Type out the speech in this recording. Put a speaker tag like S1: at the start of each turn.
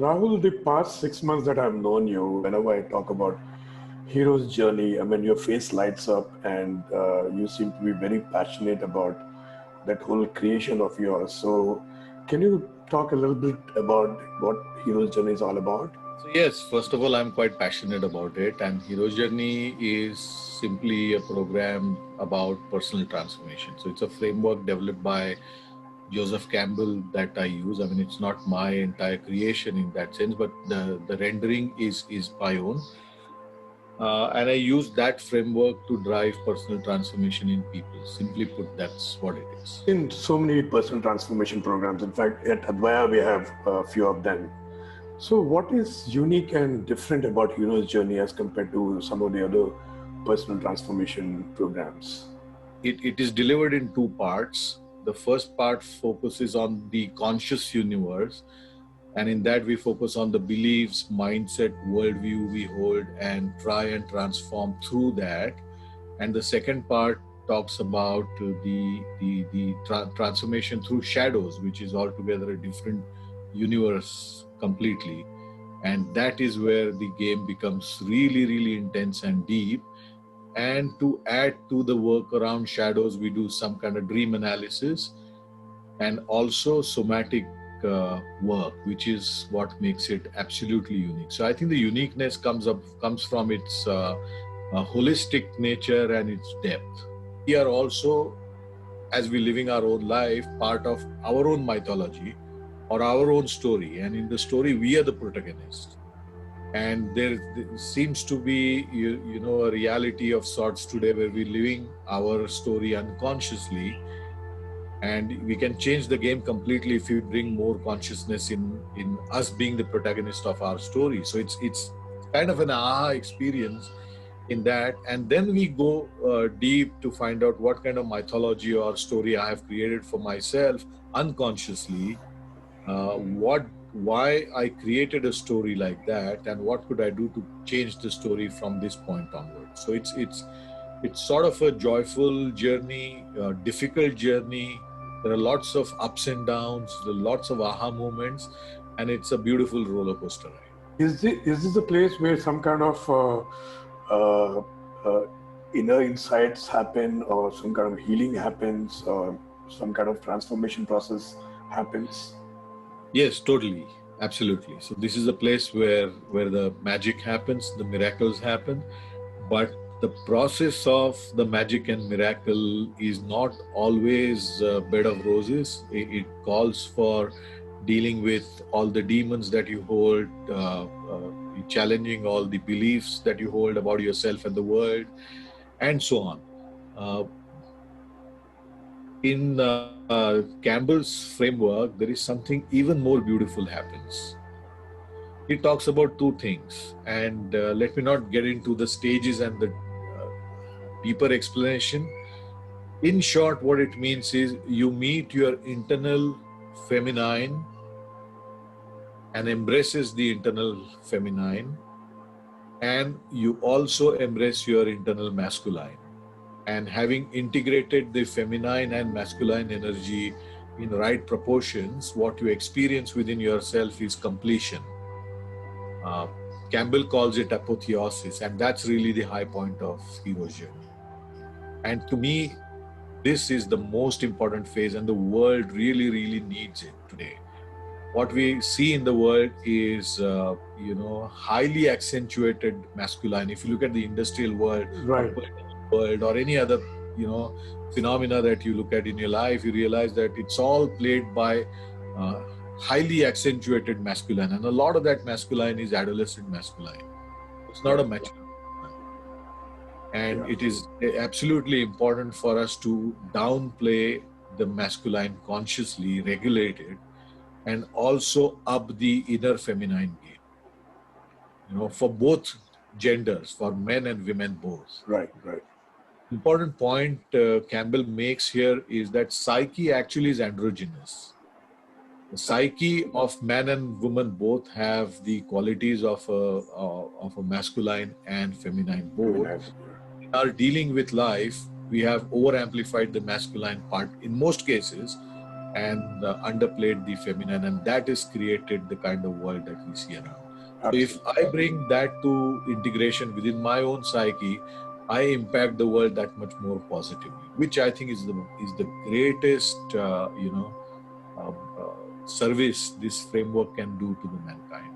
S1: Rahul, the past 6 months that I've known you, whenever I talk about hero's journey, I mean, your face lights up and you seem to be very passionate about that whole creation of yours. So, can you talk a little bit about what hero's journey is all about?
S2: So yes, first of all, I'm quite passionate about it, and Hero Journey is simply a program about personal transformation. So it's a framework developed by Joseph Campbell that I use. I mean, it's not my entire creation in that sense, but the rendering is my own. And I use that framework to drive personal transformation in people. Simply put, that's what it is.
S1: In so many personal transformation programs, in fact, at Advaya, we have a few of them. So, what is unique and different about Hero's Journey as compared to some of the other personal transformation programs?
S2: It is delivered in two parts. The first part focuses on the conscious universe, and in that we focus on the beliefs, mindset, worldview we hold and try and transform through that. And the second part talks about the transformation through shadows, which is altogether a different universe completely. And that is where the game becomes really, really intense and deep. And to add to the work around shadows, we do some kind of dream analysis and also somatic work, which is what makes it absolutely unique. So I think the uniqueness comes from its holistic nature and its depth. We are also, as we living our own life, part of our own mythology or our own story, and in the story we are the protagonist. And there seems to be a reality of sorts today where we're living our story unconsciously, and we can change the game completely if we bring more consciousness in us being the protagonist of our story. So it's kind of an aha experience in that, and then we go deep to find out what kind of mythology or story I have created for myself unconsciously, why I created a story like that, and what could I do to change the story from this point onward. So it's sort of a joyful journey, difficult journey. There are lots of ups and downs, there are lots of aha moments, and it's a beautiful roller coaster ride.
S1: Is this a place where some kind of uh, uh, inner insights happen, or some kind of healing happens, or some kind of transformation process happens?
S2: Yes, totally, absolutely. So this is a place where the magic happens, the miracles happen, but the process of the magic and miracle is not always a bed of roses. It calls for dealing with all the demons that you hold, challenging all the beliefs that you hold about yourself and the world, and so on. Uh, in Campbell's framework, there is something even more beautiful happens. He talks about two things, and let me not get into the stages and the deeper explanation. In short, what it means is you meet your internal feminine and embraces the internal feminine, and you also embrace your internal masculine. And having integrated the feminine and masculine energy in right proportions, what you experience within yourself is completion. Uh, Campbell calls it apotheosis, and that's really the high point of hero's journey. And to me, this is the most important phase, and the world really, really needs it today. What we see in the world is, highly accentuated masculine. If you look at the industrial world, or
S1: Right.
S2: political world, or any other, phenomena that you look at in your life, you realize that it's all played by uh, highly accentuated masculine, and a lot of that masculine is adolescent masculine. It's not a
S1: Right.
S2: mature. And
S1: Yeah.
S2: it is absolutely important for us to downplay the masculine consciously, regulate it, and also up the inner feminine game, for both genders, for men and women both.
S1: Right. Right.
S2: Important point Campbell makes here is that psyche actually is androgynous. The psyche of man and woman both have the qualities of a masculine and feminine both.
S1: Feminine.
S2: In our dealing with life, we have over amplified the masculine part in most cases, and underplayed the feminine, and that has created the kind of world that we see around. So if
S1: Absolutely.
S2: I bring that to integration within my own psyche, I impact the world that much more positively, which I think is the greatest service this framework can do to the mankind.